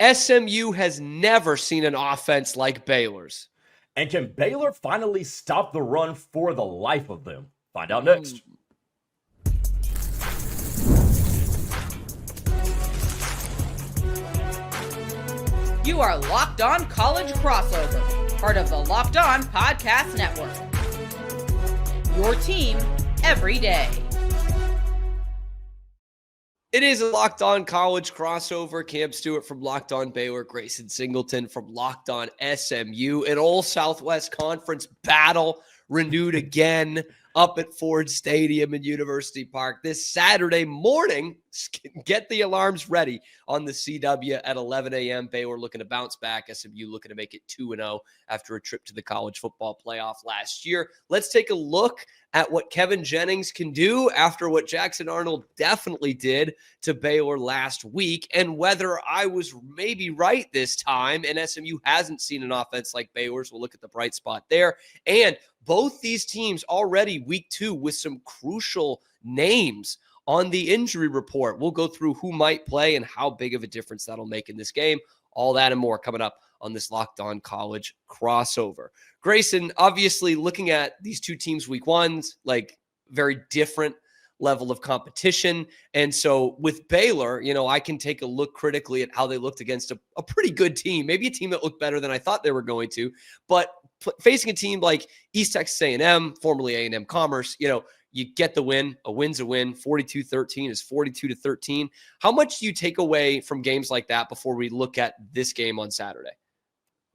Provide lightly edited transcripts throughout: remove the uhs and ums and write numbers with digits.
SMU has never seen an offense like Baylor's. And can Baylor finally stop the run for the life of them? Find out next. You are Locked On College Crossover, part of the Locked On Podcast Network. Your team every day. It is a Locked On College Crossover. Cam Stuart from Locked On Baylor, Grayson Singleton from Locked On SMU. An all Southwest Conference battle renewed again up at Ford Stadium in University Park this Saturday morning. Get the alarms ready on the CW at 11 a.m. Baylor looking to bounce back. SMU looking to make it 2-0 after a trip to the college football playoff last year. Let's take a look at what Kevin Jennings can do after what Jackson Arnold definitely did to Baylor last week, and whether I was maybe right this time and SMU hasn't seen an offense like Baylor's. We'll look at the bright spot there. And both these teams already week 2 with some crucial names on the injury report. We'll go through who might play and how big of a difference that'll make in this game. All that and more coming up on this Locked On College Crossover. Grayson, obviously looking at these two teams week 1's, like very different level of competition. And so with Baylor, I can take a look critically at how they looked against a pretty good team, maybe a team that looked better than I thought they were going to, but facing a team like East Texas A&M, formerly A&M Commerce, you get the win. A win's a win. 42-13 is 42-13. How much do you take away from games like that before we look at this game on Saturday?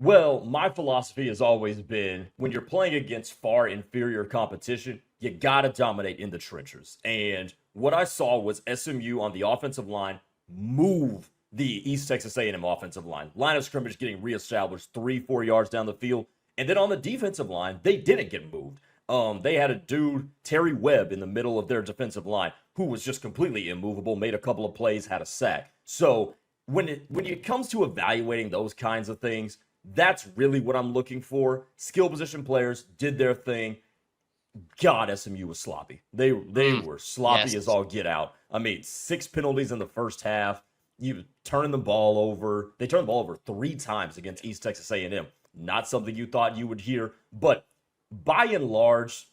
Well, my philosophy has always been when you're playing against far inferior competition, you got to dominate in the trenches. And what I saw was SMU on the offensive line move the East Texas A&M offensive line. Line of scrimmage getting reestablished 3-4 yards down the field. And then on the defensive line, they didn't get moved. They had a dude, Terry Webb, in the middle of their defensive line who was just completely immovable, made a couple of plays, had a sack. So when it comes to evaluating those kinds of things, that's really what I'm looking for. Skill position players did their thing. God, SMU was sloppy. They were sloppy as all get out. I mean, 6 penalties in the first half. You turning the ball over. They turned the ball over 3 times against East Texas A&M. Not something you thought you would hear, but by and large,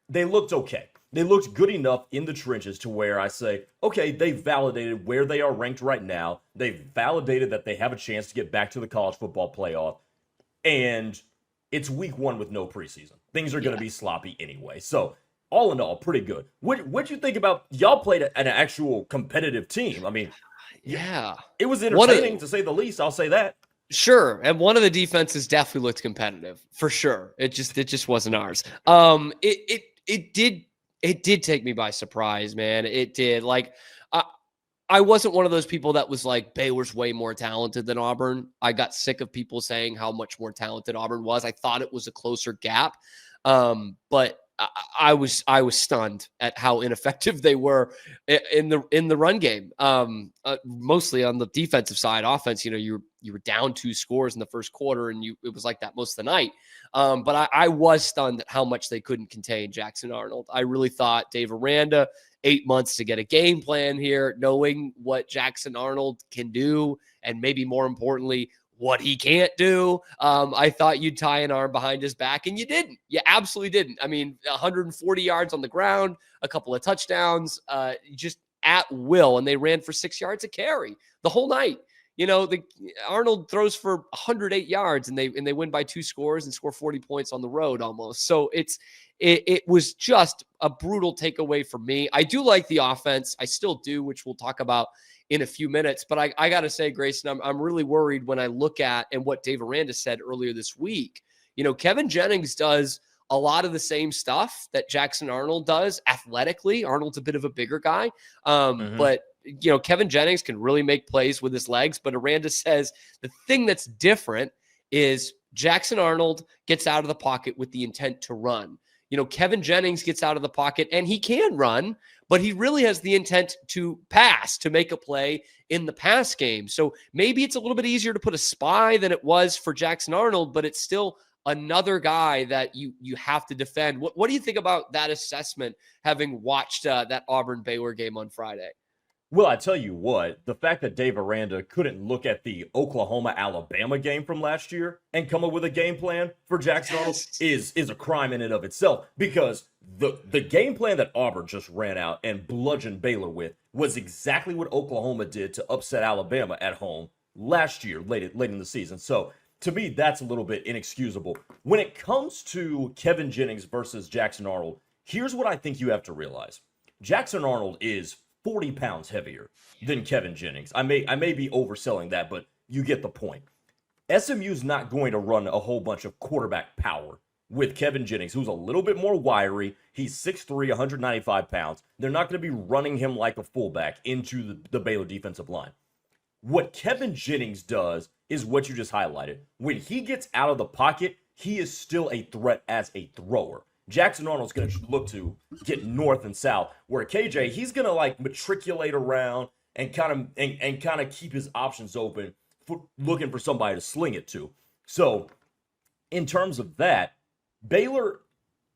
they looked okay. They looked good enough in the trenches to where I say, okay, they validated where they are ranked right now. They've validated that they have a chance to get back to the college football playoff. And it's week 1 with no preseason. Things are going to be sloppy anyway. So all in all, pretty good. What'd you think about, y'all played an actual competitive team. I mean, yeah, it was entertaining to say the least. I'll say that. Sure. And one of the defenses definitely looked competitive for sure. It just wasn't ours. It did take me by surprise, man. It did. Like, I wasn't one of those people that was like, Baylor's way more talented than Auburn. I got sick of people saying how much more talented Auburn was. I thought it was a closer gap. But I was stunned at how ineffective they were in the run game. Mostly on the defensive side. Offense, you were down 2 scores in the first quarter, and it was like that most of the night. But I was stunned at how much they couldn't contain Jackson Arnold. I really thought Dave Aranda, 8 months to get a game plan here, knowing what Jackson Arnold can do, and maybe more importantly, what he can't do. I thought you'd tie an arm behind his back, and you didn't. You absolutely didn't. I mean, 140 yards on the ground, a couple of touchdowns, just at will, and they ran for 6 yards a carry the whole night. Arnold throws for 108 yards, and they win by 2 scores and score 40 points on the road almost. So it was just a brutal takeaway for me. I do like the offense. I still do, which we'll talk about in a few minutes. But I got to say, Grayson, I'm really worried when I look at and what Dave Aranda said earlier this week. Kevin Jennings does a lot of the same stuff that Jackson Arnold does athletically. Arnold's a bit of a bigger guy, but Kevin Jennings can really make plays with his legs. But Aranda says the thing that's different is Jackson Arnold gets out of the pocket with the intent to run. Kevin Jennings gets out of the pocket and he can run, but he really has the intent to pass, to make a play in the pass game. So maybe it's a little bit easier to put a spy than it was for Jackson Arnold, but it's still another guy that you have to defend. What do you think about that assessment, having watched that Auburn-Baylor game on Friday? Well, I tell you what, the fact that Dave Aranda couldn't look at the Oklahoma-Alabama game from last year and come up with a game plan for Jackson Arnold is a crime in and of itself, because the game plan that Auburn just ran out and bludgeoned Baylor with was exactly what Oklahoma did to upset Alabama at home last year, late in the season. So to me, that's a little bit inexcusable. When it comes to Kevin Jennings versus Jackson Arnold, here's what I think you have to realize. Jackson Arnold is 40 pounds heavier than Kevin Jennings. I may be overselling that, but you get the point. SMU's not going to run a whole bunch of quarterback power with Kevin Jennings, who's a little bit more wiry. He's 6'3", 195 pounds. They're not going to be running him like a fullback into the Baylor defensive line. What Kevin Jennings does is what you just highlighted. When he gets out of the pocket, he is still a threat as a thrower. Jackson Arnold's going to look to get north and south, where KJ, he's going to like matriculate around and kind of keep his options open, looking for somebody to sling it to. So in terms of that, Baylor,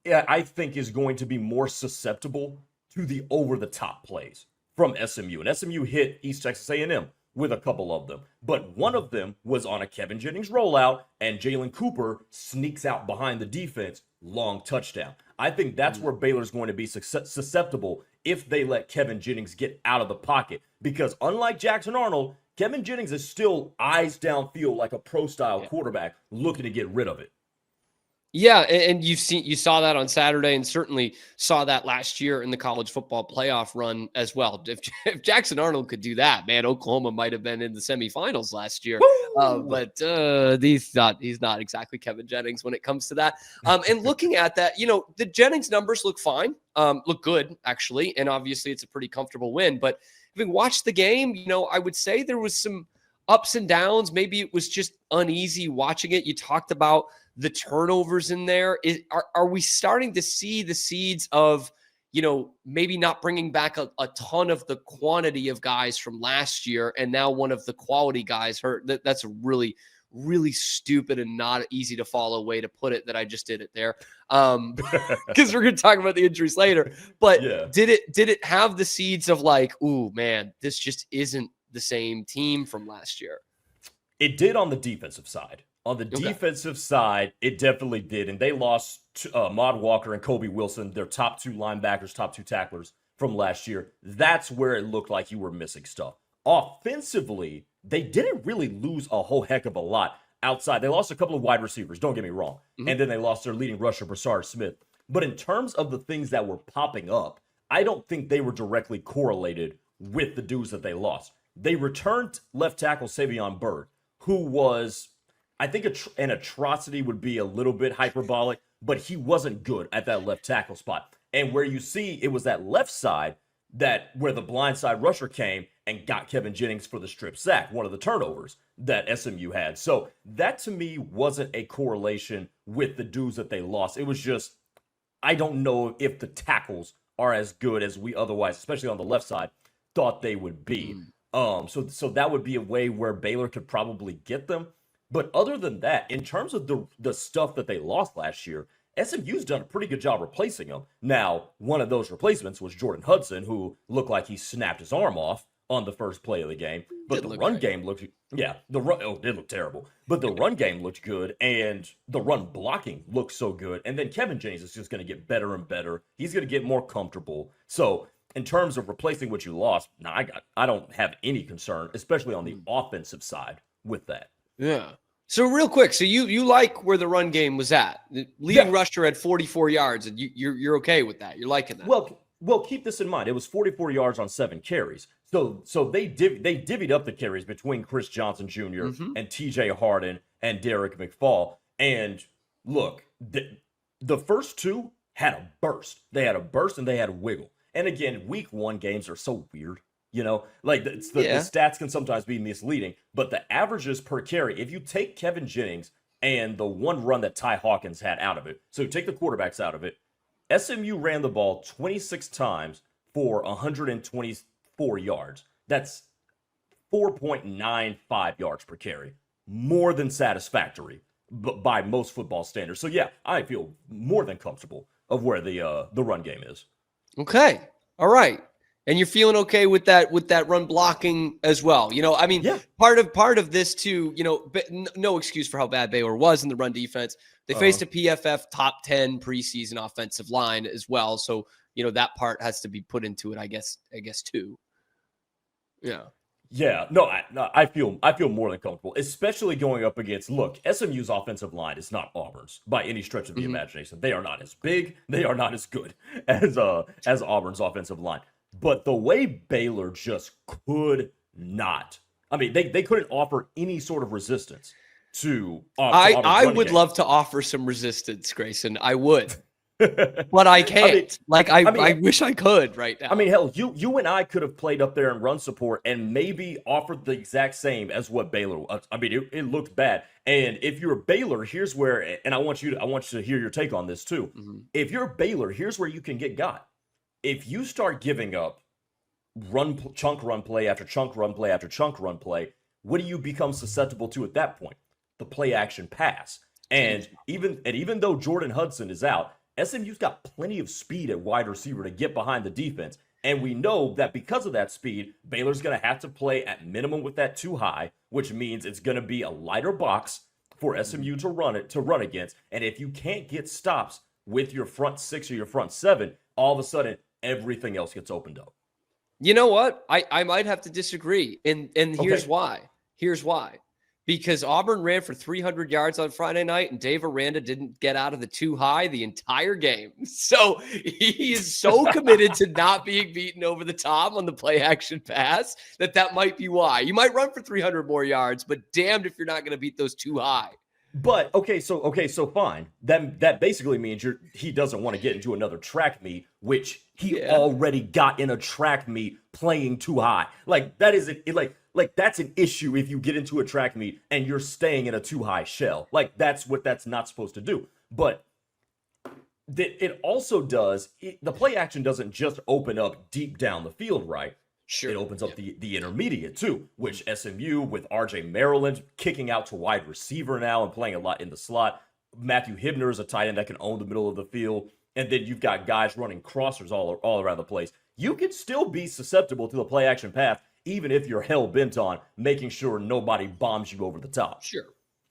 I think, is going to be more susceptible to the over-the-top plays from SMU. And SMU hit East Texas A&M with a couple of them. But one of them was on a Kevin Jennings rollout, and Jalen Cooper sneaks out behind the defense, long touchdown. I think that's where Baylor's going to be susceptible if they let Kevin Jennings get out of the pocket. Because unlike Jackson Arnold, Kevin Jennings is still eyes downfield like a pro-style quarterback looking to get rid of it. Yeah, and you saw that on Saturday, and certainly saw that last year in the college football playoff run as well. If Jackson Arnold could do that, man, Oklahoma might have been in the semifinals last year. But he's not exactly Kevin Jennings when it comes to that. And looking at that, the Jennings numbers look fine, look good actually, and obviously it's a pretty comfortable win. But having watched the game, I would say there was some ups and downs. Maybe it was just uneasy watching it. You talked about the turnovers in there. Are we starting to see the seeds of, maybe not bringing back a ton of the quantity of guys from last year, and now one of the quality guys hurt? That's a really, really stupid and not easy to follow way to put it that I just did it there. Because we're going to talk about the injuries later. But yeah. Did it have the seeds of like, ooh, man, this just isn't the same team from last year? It did on the defensive side. On the defensive side, it definitely did. And they lost Maude Walker and Kobe Wilson, their top two linebackers, top two tacklers from last year. That's where it looked like you were missing stuff. Offensively, they didn't really lose a whole heck of a lot outside. They lost a couple of wide receivers, don't get me wrong. Mm-hmm. And then they lost their leading rusher, Broussard Smith. But in terms of the things that were popping up, I don't think they were directly correlated with the dudes that they lost. They returned left tackle Savion Byrd, who was, I think an atrocity would be a little bit hyperbolic, but he wasn't good at that left tackle spot. And where you see it was that left side where the blindside rusher came and got Kevin Jennings for the strip sack, one of the turnovers that SMU had. So that to me wasn't a correlation with the dudes that they lost. It was just, I don't know if the tackles are as good as we otherwise, especially on the left side, thought they would be. So that would be a way where Baylor could probably get them. But other than that, in terms of the stuff that they lost last year, SMU's done a pretty good job replacing them. Now, one of those replacements was Jordan Hudson, who looked like he snapped his arm off on the first play of the game. But the run game looked, it looked terrible. But the run game looked good, and the run blocking looked so good. And then Kevin Jennings is just going to get better and better. He's going to get more comfortable. So in terms of replacing what you lost, I don't have any concern, especially on the offensive side with that. Yeah. So real quick, so you like where the run game was at? The leading rusher at 44 yards, and you're okay with that? You're liking that? Well, keep this in mind. It was 44 yards on 7 carries. So they divvied up the carries between Chris Johnson Jr. and T.J. Harden and Derek McFall. And look, the first two had a burst. They had a burst and they had a wiggle. And again, week 1 games are so weird. Like the stats can sometimes be misleading, but the averages per carry, if you take Kevin Jennings and the one run that Ty Hawkins had out of it, so take the quarterbacks out of it, SMU ran the ball 26 times for 124 yards. That's 4.95 yards per carry. More than satisfactory by most football standards. So yeah, I feel more than comfortable of where the run game is. Okay. All right. And you're feeling okay with that run blocking as well. I mean, Yeah. part of this too, no excuse for how bad Baylor was in the run defense. They faced a PFF top 10 preseason offensive line as well. So, that part has to be put into it, I guess too. Yeah. Yeah, no, I feel more than comfortable, especially going up against. Look, SMU's offensive line is not Auburn's by any stretch of the imagination. They are not as big, they are not as good as Auburn's offensive line. But the way Baylor just could not, I mean, they couldn't offer any sort of resistance to Auburn's I running would game. love to offer some resistance, Grayson. I would. But I can't. I wish I could right now. I mean, hell, you and I could have played up there in run support and maybe offered the exact same as what Baylor. I mean, it looked bad. And if you're Baylor, here's where, and I want you to hear your take on this too. If you're Baylor, here's where you can get got. If you start giving up chunk run play after chunk run play after chunk run play, what do you become susceptible to at that point? The play action pass. And even though Jordan Hudson is out, SMU's got plenty of speed at wide receiver to get behind the defense. And we know that because of that speed, Baylor's going to have to play at minimum with that too high, which means it's going to be a lighter box for SMU to run against. And if you can't get stops with your front six or your front seven, all of a sudden everything else gets opened up. You know what? I might have to disagree. And here's why. Here's why. Because Auburn ran for 300 yards on Friday night, and Dave Aranda didn't get out of the too high the entire game. So he is so committed to not being beaten over the top on the play action pass that might be why. You might run for 300 more yards, but damned if you're not going to beat those too high. But so fine. That basically means he doesn't want to get into another track meet, which he already got in a track meet playing too high. Like that is like that's an issue if you get into a track meet and you're staying in a too high shell. Like that's not supposed to do. But it also does. The play action doesn't just open up deep down the field, right? Sure. It opens up the intermediate too, which SMU with RJ Maryland kicking out to wide receiver now and playing a lot in the slot. Matthew Hibner is a tight end that can own the middle of the field. And then you've got guys running crossers all around the place. You can still be susceptible to the play action path, even if you're hell bent on making sure nobody bombs you over the top.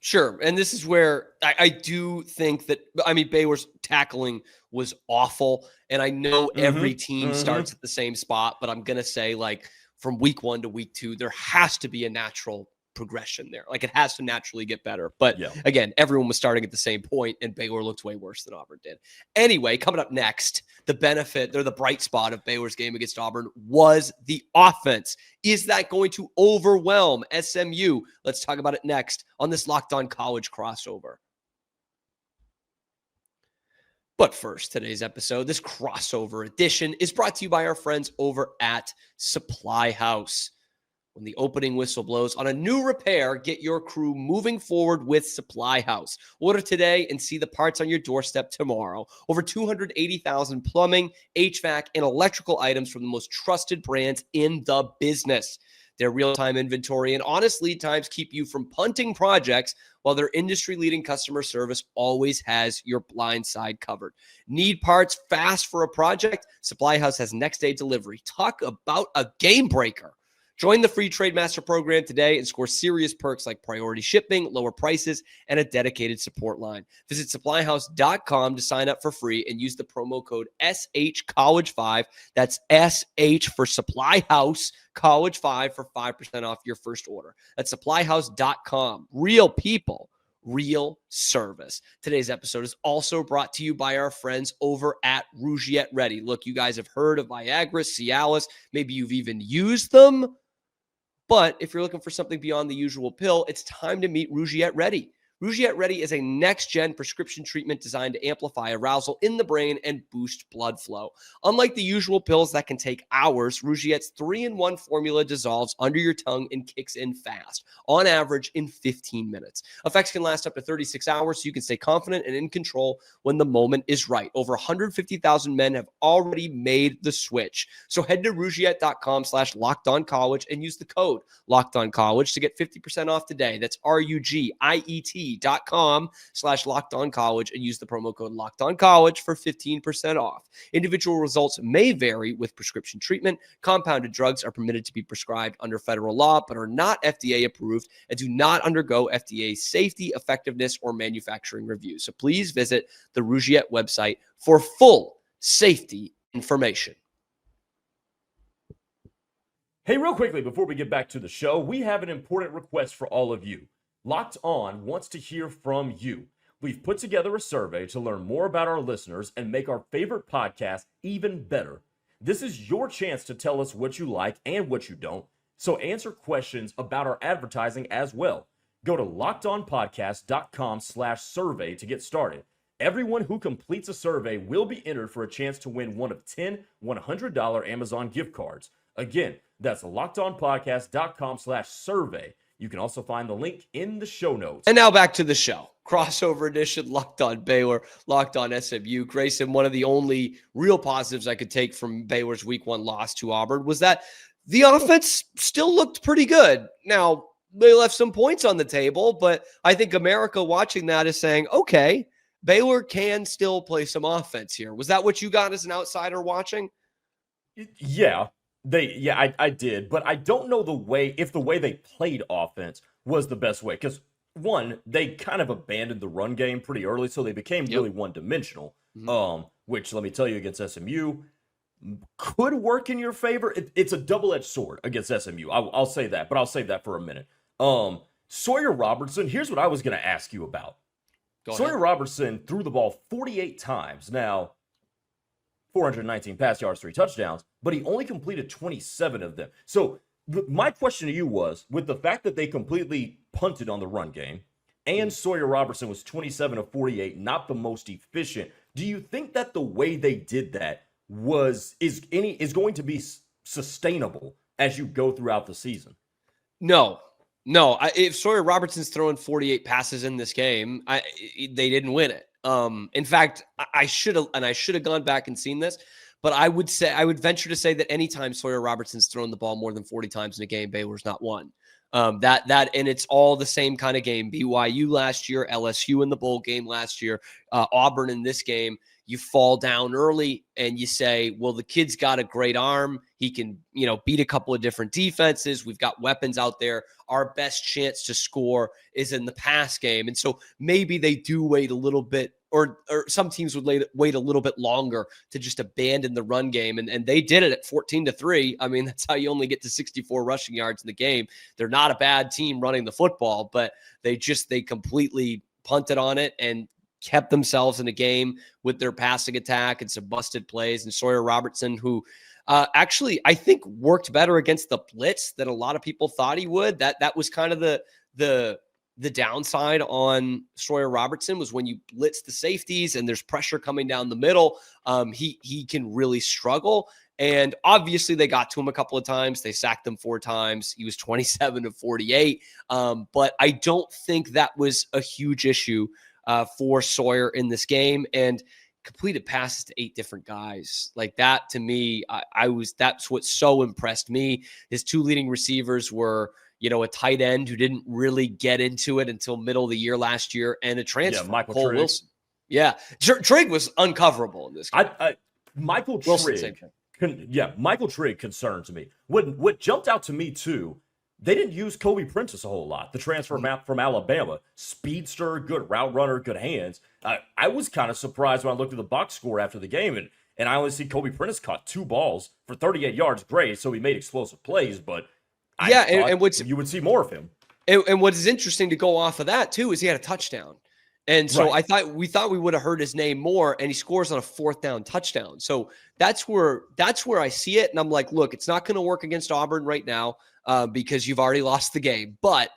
Sure. And this is where I do think that, I mean, Baylor's tackling was awful. And I know every team starts at the same spot, but I'm going to say, like, from week 1 to week 2, there has to be a natural progression there. Like, it has to naturally get better. But again, everyone was starting at the same point, and Baylor looked way worse than Auburn did. Anyway, coming up next, the bright spot of Baylor's game against Auburn was the offense. Is that going to overwhelm SMU? Let's talk about it next on this Locked On College crossover. But first, today's episode, this crossover edition, is brought to you by our friends over at Supply House. When the opening whistle blows on a new repair, get your crew moving forward with Supply House. Order today and see the parts on your doorstep tomorrow. Over 280,000 plumbing, HVAC, and electrical items from the most trusted brands in the business. Their real-time inventory and honest lead times keep you from punting projects, while their industry-leading customer service always has your blind side covered. Need parts fast for a project? Supply House has next-day delivery. Talk about a game breaker. Join the free Trade Master program today and score serious perks like priority shipping, lower prices, and a dedicated support line. Visit supplyhouse.com to sign up for free and use the promo code SHCollege5. That's SH for Supply House College 5 for 5% off your first order. That's supplyhouse.com. Real people, real service. Today's episode is also brought to you by our friends over at Rougiette Ready. Look, you guys have heard of Viagra, Cialis. Maybe you've even used them. But if you're looking for something beyond the usual pill, it's time to meet Rougiette Ready. Rougiette Ready is a next-gen prescription treatment designed to amplify arousal in the brain and boost blood flow. Unlike the usual pills that can take hours, Rougiette's 3-in-1 formula dissolves under your tongue and kicks in fast, on average in 15 minutes. Effects can last up to 36 hours, so you can stay confident and in control when the moment is right. Over 150,000 men have already made the switch. So head to Rougiette.com/LockedOnCollege and use the code LockedOnCollege to get 50% off today. That's RUGIET gameday.com/lockedoncollege and use the promo code lockedoncollege for 15% off. Individual results may vary with prescription treatment. Compounded drugs are permitted to be prescribed under federal law, but are not FDA approved and do not undergo FDA safety, effectiveness, or manufacturing reviews. So please visit the Rougiette website for full safety information. Hey, real quickly, before we get back to the show, we have an important request for all of you. Locked On wants to hear from you. We've put together a survey to learn more about our listeners and make our favorite podcast even better. This is your chance to tell us what you like and what you don't, so answer questions about our advertising as well. Go to lockedonpodcast.com/survey to get started. Everyone who completes a survey will be entered for a chance to win one of 10 $100 Amazon gift cards. Again, that's lockedonpodcast.com/survey. You can also find the link in the show notes. And now back to the show. Crossover edition, Locked On Baylor, Locked On SMU. Grayson, one of the only real positives I could take from Baylor's week 1 loss to Auburn was that the offense still looked pretty good. Now, they left some points on the table, but I think America watching that is saying, okay, Baylor can still play some offense here. Was that what you got as an outsider watching? Yeah. I did, but I don't know if the way they played offense was the best way. Because one, they kind of abandoned the run game pretty early, so they became really one-dimensional. Which, let me tell you, against SMU could work in your favor. It's a double-edged sword against SMU. I'll say that, but I'll save that for a minute. Sawyer Robertson. Here's what I was going to ask you about. Sawyer Robertson threw the ball 48 times. Now, 419 pass yards, 3 touchdowns, but he only completed 27 of them. So my question to you was, with the fact that they completely punted on the run game and Sawyer Robertson was 27 of 48, not the most efficient, do you think that the way they did that is going to be sustainable as you go throughout the season? No. If Sawyer Robertson's throwing 48 passes in this game, they didn't win it. In fact, I should have gone back and seen this, but I would venture to say that anytime Sawyer Robertson's thrown the ball more than 40 times in a game, Baylor's not won. And it's all the same kind of game. BYU last year, LSU in the bowl game last year, Auburn in this game. You fall down early and you say, well, the kid's got a great arm. He can, beat a couple of different defenses. We've got weapons out there. Our best chance to score is in the pass game. And so maybe they do wait a little bit, or some teams would wait a little bit longer to just abandon the run game. And they did it at 14-3. I mean, that's how you only get to 64 rushing yards in the game. They're not a bad team running the football, but they completely punted on it and kept themselves in a game with their passing attack and some busted plays. And Sawyer Robertson, who actually I think worked better against the blitz than a lot of people thought he would. That was kind of the downside on Sawyer Robertson, was when you blitz the safeties and there's pressure coming down the middle, he can really struggle. And obviously they got to him a couple of times. They sacked him 4 times. He was 27 of 48. But I don't think that was a huge issue for Sawyer in this game, and completed passes to 8 different guys. Like that, to me, that's what so impressed me. His 2 leading receivers were, a tight end who didn't really get into it until middle of the year last year, and a transfer, Cole Wilson. Yeah, Trigg was uncoverable in this game. Michael Trigg concerns me. What jumped out to me too, they didn't use Kobe Prentice a whole lot. The transfer from Alabama, speedster, good route runner, good hands. I was kind of surprised when I looked at the box score after the game, and I only see Kobe Prentice caught 2 balls for 38 yards. Great, so he made explosive plays, but and you would see more of him. And what is interesting to go off of that too is he had a touchdown. And so we thought we would have heard his name more, and he scores on a 4th down touchdown. So that's where I see it. And I'm like, look, it's not going to work against Auburn right now because you've already lost the game. But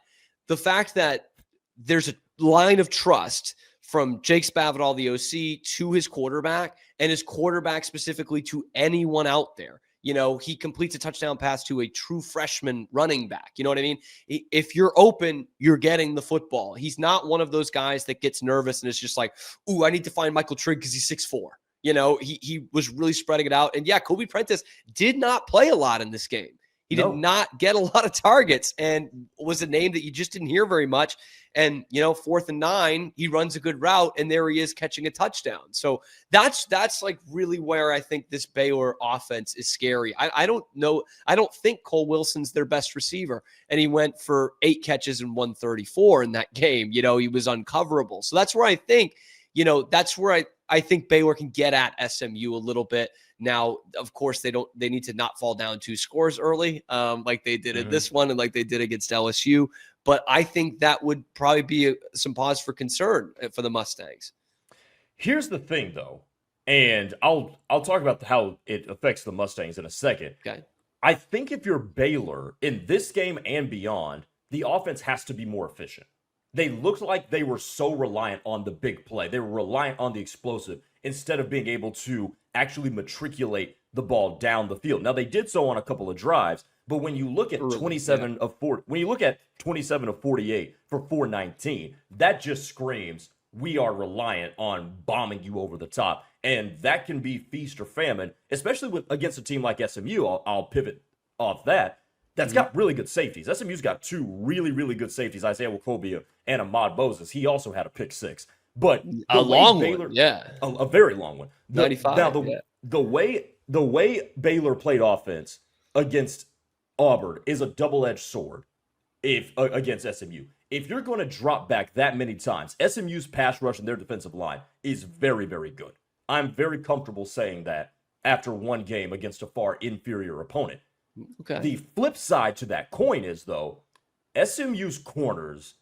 the fact that there's a line of trust from Jake Spavital, the OC, to his quarterback, and his quarterback specifically to anyone out there. He completes a touchdown pass to a true freshman running back. You know what I mean? If you're open, you're getting the football. He's not one of those guys that gets nervous and is just like, ooh, I need to find Michael Trigg because he's 6'4". He was really spreading it out. And yeah, Kobe Prentice did not play a lot in this game. He did not get a lot of targets and was a name that you just didn't hear very much. And, 4th and 9, he runs a good route, and there he is catching a touchdown. So that's like really where I think this Baylor offense is scary. I don't know. I don't think Cole Wilson's their best receiver, and he went for 8 catches and 134 in that game. He was uncoverable. So that's where I think, that's where I think Baylor can get at SMU a little bit. Now, of course, they need to not fall down 2 scores early, like they did in this one and like they did against LSU. But I think that would probably be some pause for concern for the Mustangs. Here's the thing, though, and I'll talk about how it affects the Mustangs in a second. Okay. I think if you're Baylor in this game and beyond, the offense has to be more efficient. They looked like they were so reliant on the big play. They were reliant on the explosive instead of being able to actually matriculate the ball down the field. Now, they did so on a couple of drives, but when you look at 27 of 48 for 419, that just screams we are reliant on bombing you over the top. And that can be feast or famine, especially against a team like SMU. I'll pivot off that. That's got really good safeties. SMU's got 2 really, really good safeties, Isaiah Wokobia and Ahmad Moses. He also had a pick 6. But a long one, a very long one. 95. Now, the way Baylor played offense against Auburn is a double-edged sword against SMU. If you're going to drop back that many times, SMU's pass rush and their defensive line is very, very good. I'm very comfortable saying that after one game against a far inferior opponent. Okay. The flip side to that coin is, though, SMU's corners,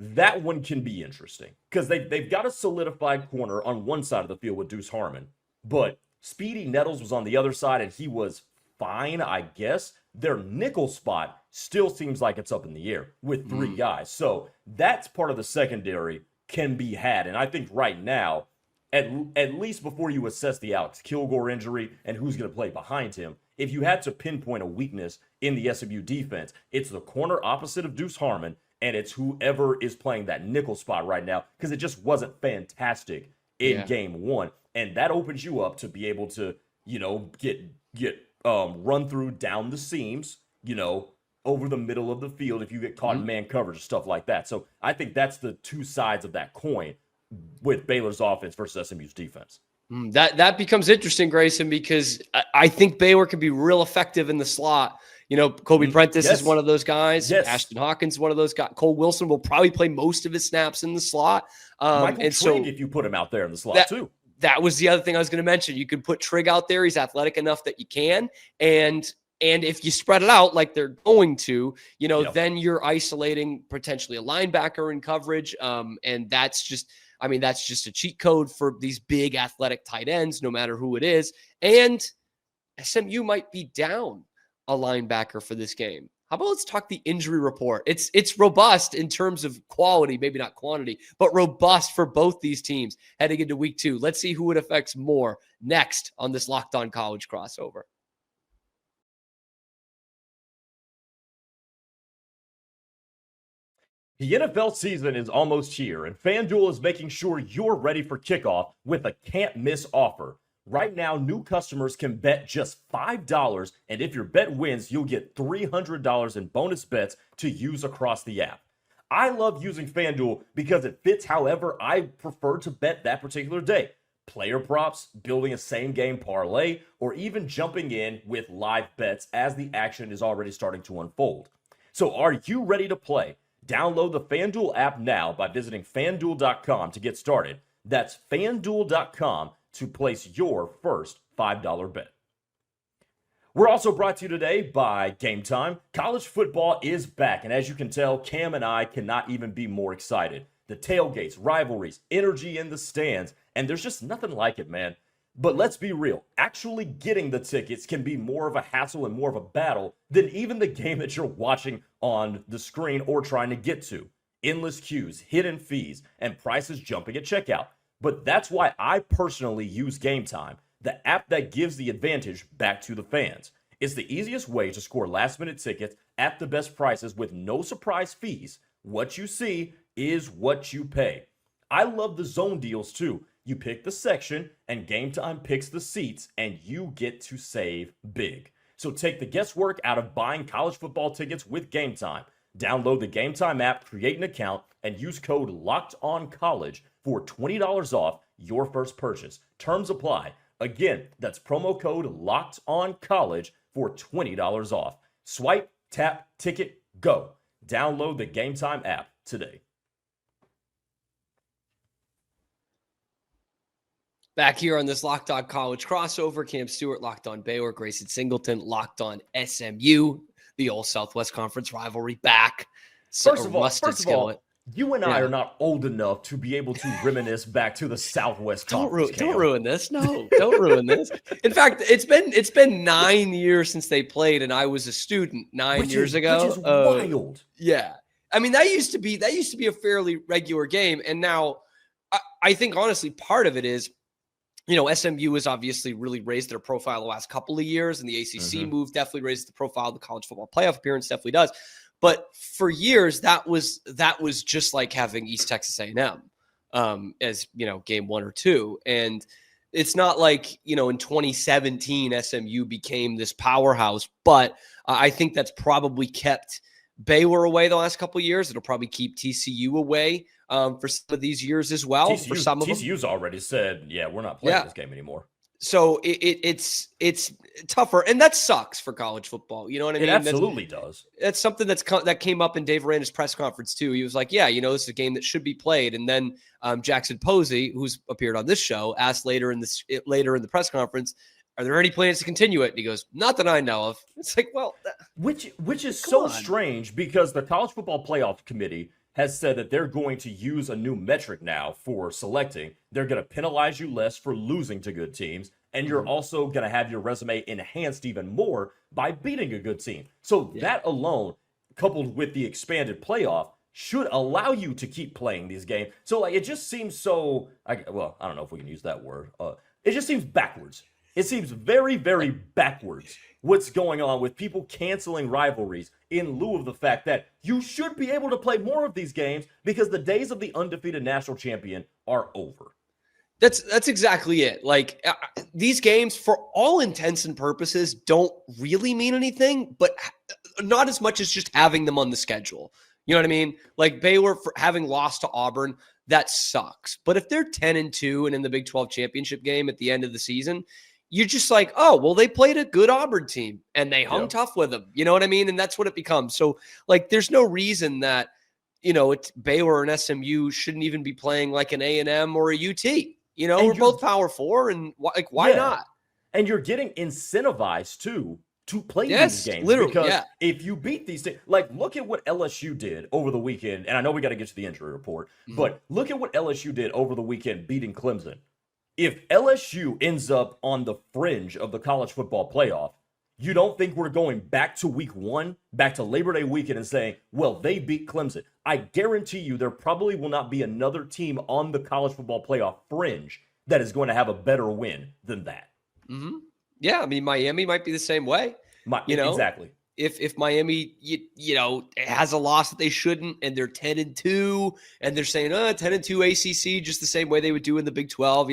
that one can be interesting because they've got a solidified corner on one side of the field with Deuce Harmon, but Speedy Nettles was on the other side and he was fine, I guess. Their nickel spot still seems like it's up in the air with 3 guys. So that's part of the secondary can be had. And I think right now, at least before you assess the Alex Kilgore injury and who's going to play behind him, if you had to pinpoint a weakness in the SMU defense, it's the corner opposite of Deuce Harmon, and it's whoever is playing that nickel spot right now because it just wasn't fantastic in game 1. And that opens you up to be able to, get run through down the seams, over the middle of the field if you get caught in man coverage and stuff like that. So I think that's the 2 sides of that coin with Baylor's offense versus SMU's defense. That becomes interesting, Grayson, because I think Baylor can be real effective in the slot. Kobe Prentice is one of those guys. Yes. Ashton Hawkins is one of those guys. Cole Wilson will probably play most of his snaps in the slot. Michael Trigg, if you put him out there in the slot too. That was the other thing I was going to mention. You could put Trigg out there. He's athletic enough that you can. And if you spread it out like they're going to, then you're isolating potentially a linebacker in coverage. And that's just a cheat code for these big athletic tight ends, no matter who it is. And SMU might be down a linebacker for this game. How about let's talk the injury report? It's robust in terms of quality, maybe not quantity, but robust for both these teams heading into week 2. Let's see who it affects more next on this Locked On College crossover. The NFL season is almost here, and FanDuel is making sure you're ready for kickoff with a can't-miss offer. Right now, new customers can bet just $5, and if your bet wins, you'll get $300 in bonus bets to use across the app. I love using FanDuel because it fits however I prefer to bet that particular day. Player props, building a same-game parlay, or even jumping in with live bets as the action is already starting to unfold. So are you ready to play? Download the FanDuel app now by visiting FanDuel.com to get started. That's FanDuel.com to place your first $5 bet. We're also brought to you today by Game Time. College football is back, and as you can tell, Cam and I cannot even be more excited. The tailgates, rivalries, energy in the stands, and there's just nothing like it, man. But let's be real, actually getting the tickets can be more of a hassle and more of a battle than even the game that you're watching on the screen or trying to get to. Endless queues, hidden fees, and prices jumping at checkout. But that's why I personally use Game Time, the app that gives the advantage back to the fans. It's the easiest way to score last-minute tickets at the best prices with no surprise fees. What you see is what you pay. I love the zone deals too. You pick the section and Game Time picks the seats and you get to save big. So take the guesswork out of buying college football tickets with Game Time. Download the Game Time app, create an account, and use code LOCKEDONCollege for $20 off your first purchase. Terms apply. Again, that's promo code LOCKEDONCollege for $20 off. Swipe, tap, ticket, go. Download the Game Time app today. Back here on this Locked On College crossover, Cam Stuart, Locked On Baylor, Grayson Singleton, Locked On SMU, the old Southwest Conference rivalry back. First of all, you and I are not old enough to be able to reminisce back to the Southwest Conference. Don't ruin this. No, don't ruin this. In fact, it's been 9 years since they played, and I was a student 9 years ago. Which is wild. Yeah, I mean that used to be a fairly regular game, and now I think honestly part of it is, SMU has obviously really raised their profile the last couple of years, and the ACC move definitely raised the profile. The college football playoff appearance definitely does. But for years, that was just like having East Texas A&M as, game 1 or 2. And it's not like, in 2017, SMU became this powerhouse. But I think that's probably kept Baylor away the last couple of years. It'll probably keep TCU away for some of these years as well. TCU's already said, we're not playing this game anymore. So it's tougher, and that sucks for college football. You know what I mean? It absolutely does. That's something that came up in Dave Aranda's press conference too. He was like, this is a game that should be played. And then Jackson Posey, who's appeared on this show, asked later in the press conference, are there any plans to continue it? And he goes, not that I know of. It's like, well, which is so strange, because the College Football Playoff Committee has said that they're going to use a new metric now for selecting. They're going to penalize you less for losing to good teams, and you're also going to have your resume enhanced even more by beating a good team. So that alone, coupled with the expanded playoff, should allow you to keep playing these games. So it just seems so, I don't know if we can use that word. It just seems backwards. It seems very, very backwards what's going on with people canceling rivalries in lieu of the fact that you should be able to play more of these games, because the days of the undefeated national champion are over. That's exactly it. Like these games, for all intents and purposes, don't really mean anything, but not as much as just having them on the schedule. You know what I mean? Like Baylor, for having lost to Auburn, that sucks. But if they're 10-2 and in the Big 12 championship game at the end of the season, you're just like, oh, well, they played a good Auburn team and they hung tough with them. You know what I mean? And that's what it becomes. So, there's no reason that, it's Baylor and SMU shouldn't even be playing like an A&M or a UT. We're both Power 4, and why not? And you're getting incentivized, too, to play these games. Literally, because if you beat these things, look at what LSU did over the weekend. And I know we got to get to the injury report, but look at what LSU did over the weekend beating Clemson. If LSU ends up on the fringe of the college football playoff, you don't think we're going back to week 1, back to Labor Day weekend and saying, well, they beat Clemson. I guarantee you there probably will not be another team on the college football playoff fringe that is going to have a better win than that. Mm-hmm. Yeah, I mean, Miami might be the same way. Exactly. If Miami, has a loss that they shouldn't, and they're 10-2, and they're saying, 10-2 ACC, just the same way they would do in the Big 12,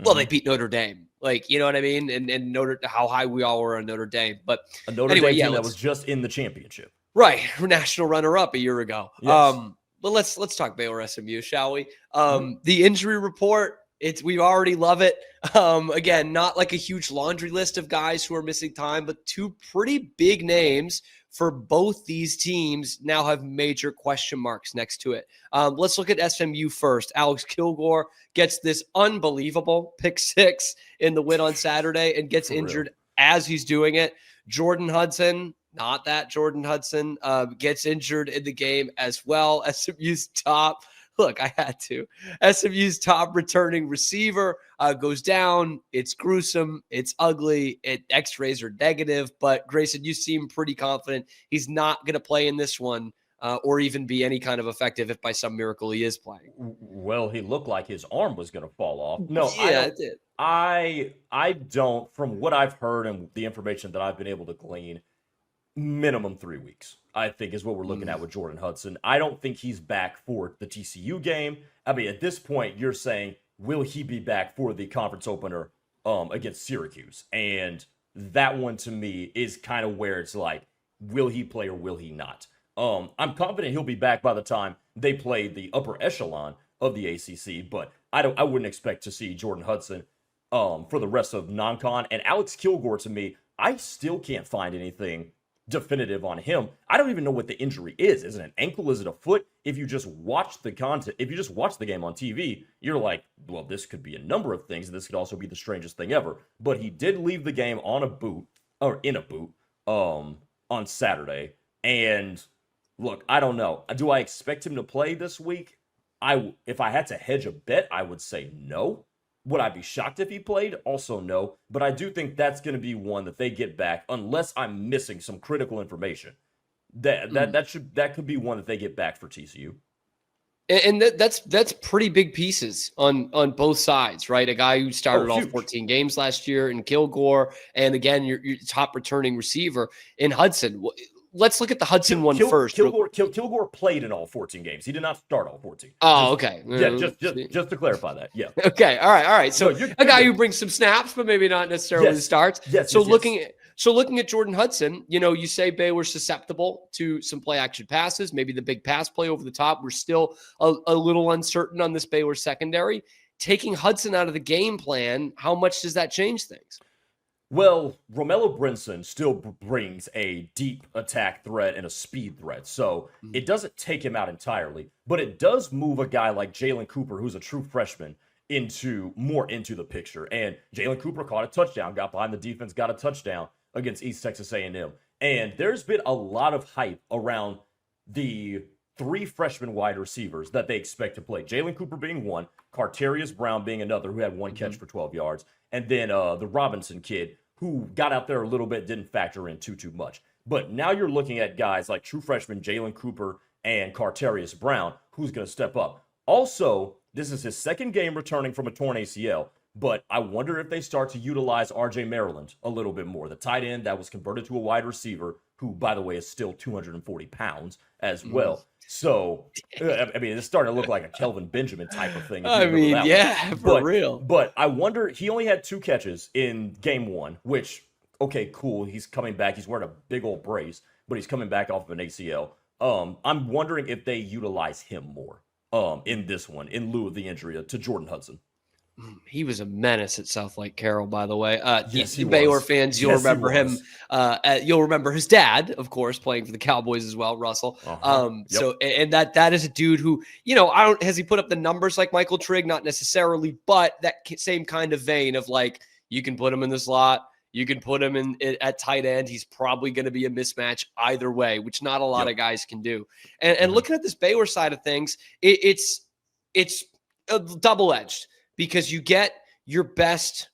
well, they beat Notre Dame. You know what I mean? And how high we all were on Notre Dame. But a Notre Dame team that was just in the championship. Right. National runner-up a year ago. Yes. But let's talk Baylor SMU, shall we? The injury report, we already love it. Again, not like a huge laundry list of guys who are missing time, but two pretty big names for both these teams now have major question marks next to it. Let's look at SMU first. Alex Kilgore gets this unbelievable pick 6 in the win on Saturday and gets injured as he's doing it. Jordan Hudson, not that Jordan Hudson, gets injured in the game as well. SMU's top returning receiver goes down. It's gruesome. It's ugly. X-rays are negative. But Grayson, you seem pretty confident he's not going to play in this one or even be any kind of effective if by some miracle he is playing. Well, he looked like his arm was going to fall off. No, yeah, it did. I don't, from what I've heard and the information that I've been able to glean, minimum 3 weeks, I think, is what we're looking at with Jordan Hudson. I don't think he's back for the TCU game. I mean, at this point, you're saying, will he be back for the conference opener against Syracuse? And that one to me is kind of where it's like, will he play or will he not? I'm confident he'll be back by the time they play the upper echelon of the ACC, but I wouldn't expect to see Jordan Hudson for the rest of non-con. And Alex Kilgore, to me, I still can't find anything definitive on him. I don't even know what the injury is. Is it an ankle? Is it a foot? If you just watch the content, if you just watch the game on TV, you're like, well, this could be a number of things. This could also be the strangest thing ever. But he did leave the game on a boot, or in a boot, on Saturday. And look, I don't know. Do I expect him to play this week? If I had to hedge a bet, I would say no. Would I be shocked if he played? Also no. But I do think that's going to be one that they get back, unless I'm missing some critical information. That could be one that they get back for TCU. And that's pretty big pieces on both sides, right? A guy who started all 14 games last year in Kilgore, and again, your top returning receiver in Hudson. Let's look at the Hudson one first. Kilgore played in all 14 games. He did not start all 14. Oh, okay. Yeah, just to clarify that. Yeah. Okay. All right. So a guy who brings some snaps, but maybe not necessarily the starts. Yes. Looking at Jordan Hudson, you say Baylor's susceptible to some play action passes, maybe the big pass play over the top. We're still a little uncertain on this Baylor secondary. Taking Hudson out of the game plan, how much does that change things? Well, Romello Brinson still brings a deep attack threat and a speed threat, so it doesn't take him out entirely, but it does move a guy like Jalen Cooper, who's a true freshman, into the picture. And Jalen Cooper caught a touchdown, got behind the defense, got a touchdown against East Texas A&M. And there's been a lot of hype around the 3 freshman wide receivers that they expect to play. Jalen Cooper being one, Carterius Brown being another, who had one catch for 12 yards, and then the Robinson kid, who got out there a little bit, didn't factor in too much. But now you're looking at guys like true freshmen Jalen Cooper and Carterius Brown, who's going to step up. Also, this is his second game returning from a torn ACL, but I wonder if they start to utilize R.J. Maryland a little bit more. The tight end that was converted to a wide receiver, who, by the way, is still 240 pounds as well. So, I mean, it's starting to look like a Kelvin Benjamin type of thing. For real. But I wonder, he only had 2 catches in game 1, which, okay, cool. He's coming back. He's wearing a big old brace, but he's coming back off of an ACL. I'm wondering if they utilize him more in this one, in lieu of the injury to Jordan Hudson. He was a menace at South Lake Carroll, by the way. Yes, he Baylor was. fans, you'll remember him. You'll remember his dad, of course, playing for the Cowboys as well, Russell. So, and that is a dude who, has he put up the numbers like Michael Trigg? Not necessarily, but that same kind of vein of like, you can put him in the slot, you can put him in at tight end. He's probably going to be a mismatch either way, which not a lot of guys can do. And looking at this Baylor side of things, it's double-edged. Because you get your best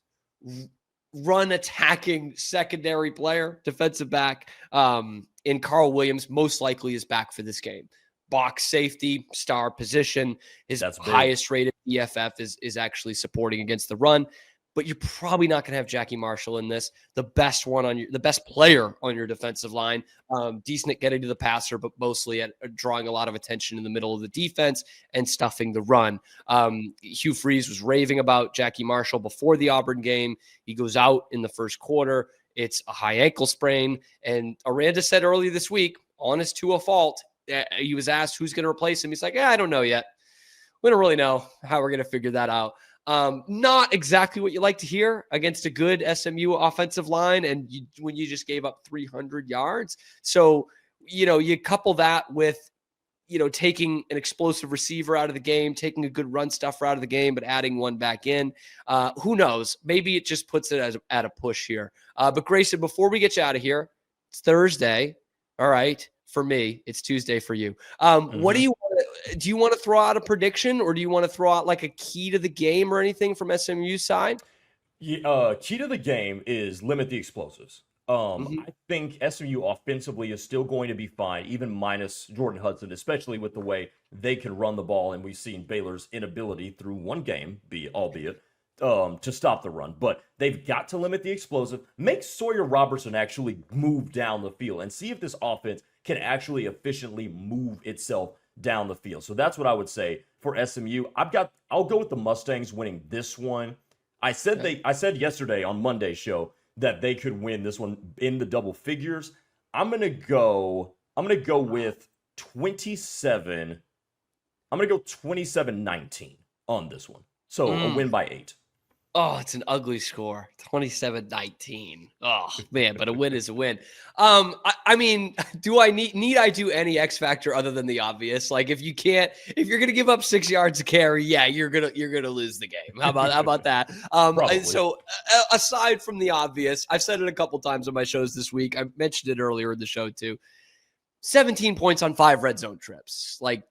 run attacking secondary player, defensive back, in Carl Williams, most likely is back for this game. Box safety, star position. His highest rated EFF is actually supporting against the run. But you're probably not going to have Jackie Marshall in this. The best player on your defensive line, decent at getting to the passer, but mostly at drawing a lot of attention in the middle of the defense and stuffing the run. Hugh Freeze was raving about Jackie Marshall before the Auburn game. He goes out in the first quarter. It's a high ankle sprain. And Aranda said earlier this week, honest to a fault, he was asked who's going to replace him. He's like, I don't know yet. We don't really know how we're going to figure that out. Not exactly what you like to hear against a good SMU offensive line, and when you just gave up 300 yards. So, you couple that with, taking an explosive receiver out of the game, taking a good run stuffer out of the game, but adding one back in. Who knows? Maybe it just puts it at a push here. But Grayson, before we get you out of here, it's Thursday. All right. For me, it's Tuesday for you. What do you want to throw out a prediction, or do you want to throw out like a key to the game or anything from SMU's side? Key to the game is limit the explosives. I think SMU offensively is still going to be fine, even minus Jordan Hudson, especially with the way they can run the ball. And we've seen Baylor's inability through one game, albeit, to stop the run. But they've got to limit the explosive, make Sawyer Robertson actually move down the field, and see if this offense can actually efficiently move itself down the field. So that's what I would say for SMU. I'll go with the Mustangs winning this one. I said yesterday on Monday's show that they could win this one in the double figures. I'm gonna go with 27. I'm gonna go 27-19 on this one. So a win by 8. Oh, it's an ugly score. 27-19. Oh, man, but a win is a win. I mean, do I need I do any X factor other than the obvious? Like if you're going to give up 6 yards to carry, yeah, you're going to lose the game. How about that? So aside from the obvious, I've said it a couple times on my shows this week. I mentioned it earlier in the show too. 17 points on 5 red zone trips. Like,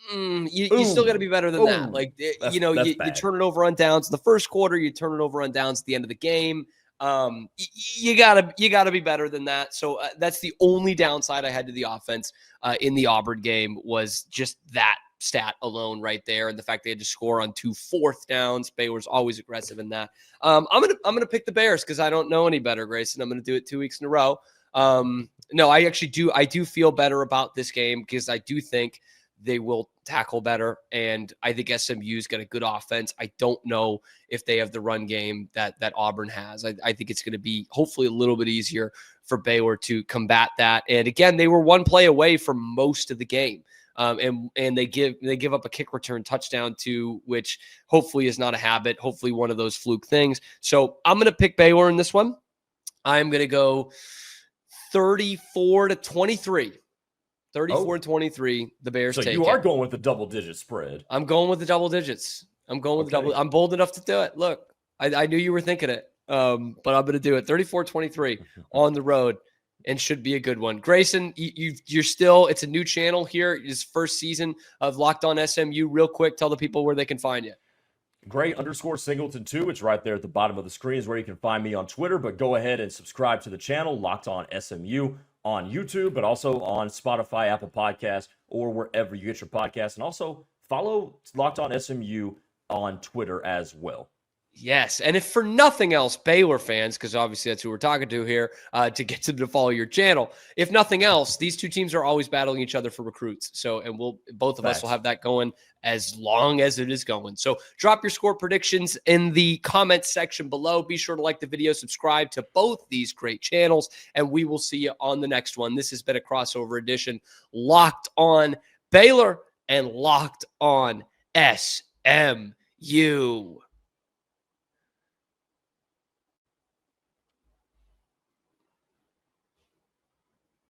you still got to be better than that. Like, you turn it over on downs in the first quarter, you turn it over on downs at the end of the game. You gotta be better than that. So that's the only downside I had to the offense in the Auburn game was just that stat alone right there, and the fact they had to score on 2 4th downs. Baylor's always aggressive in that. I'm gonna pick the Bears because I don't know any better, Grayson. I'm gonna do it 2 weeks in a row. No, I actually do. I do feel better about this game because I do think they will tackle better, and I think SMU's got a good offense. I don't know if they have the run game that Auburn has. I think it's going to be hopefully a little bit easier for Baylor to combat that. And again, they were 1 play away from most of the game, and they give up a kick return touchdown to, which hopefully is not a habit. Hopefully one of those fluke things. So I'm going to pick Baylor in this one. I'm going to go 34-23. 34-23, the Bears take it. So you are going with the double-digit spread. I'm going with the double digits. I'm going with the double. I'm bold enough to do it. Look, I knew you were thinking it, but I'm going to do it. 34-23 on the road, and should be a good one. Grayson, you're still, it's a new channel here. It's first season of Locked On SMU. Real quick, tell the people where they can find you. Gray_Singleton 2. It's right there at the bottom of the screen is where you can find me on Twitter, but go ahead and subscribe to the channel, Locked On SMU, on YouTube, but also on Spotify, Apple Podcasts, or wherever you get your podcasts. And also follow Locked On SMU on Twitter as well. Yes, and if for nothing else, Baylor fans, because obviously that's who we're talking to here, to get them to follow your channel. If nothing else, these two teams are always battling each other for recruits. So, and both of us will have that going as long as it is going. So drop your score predictions in the comments section below. Be sure to like the video, subscribe to both these great channels, and we will see you on the next one. This has been a crossover edition, Locked On Baylor and Locked On SMU.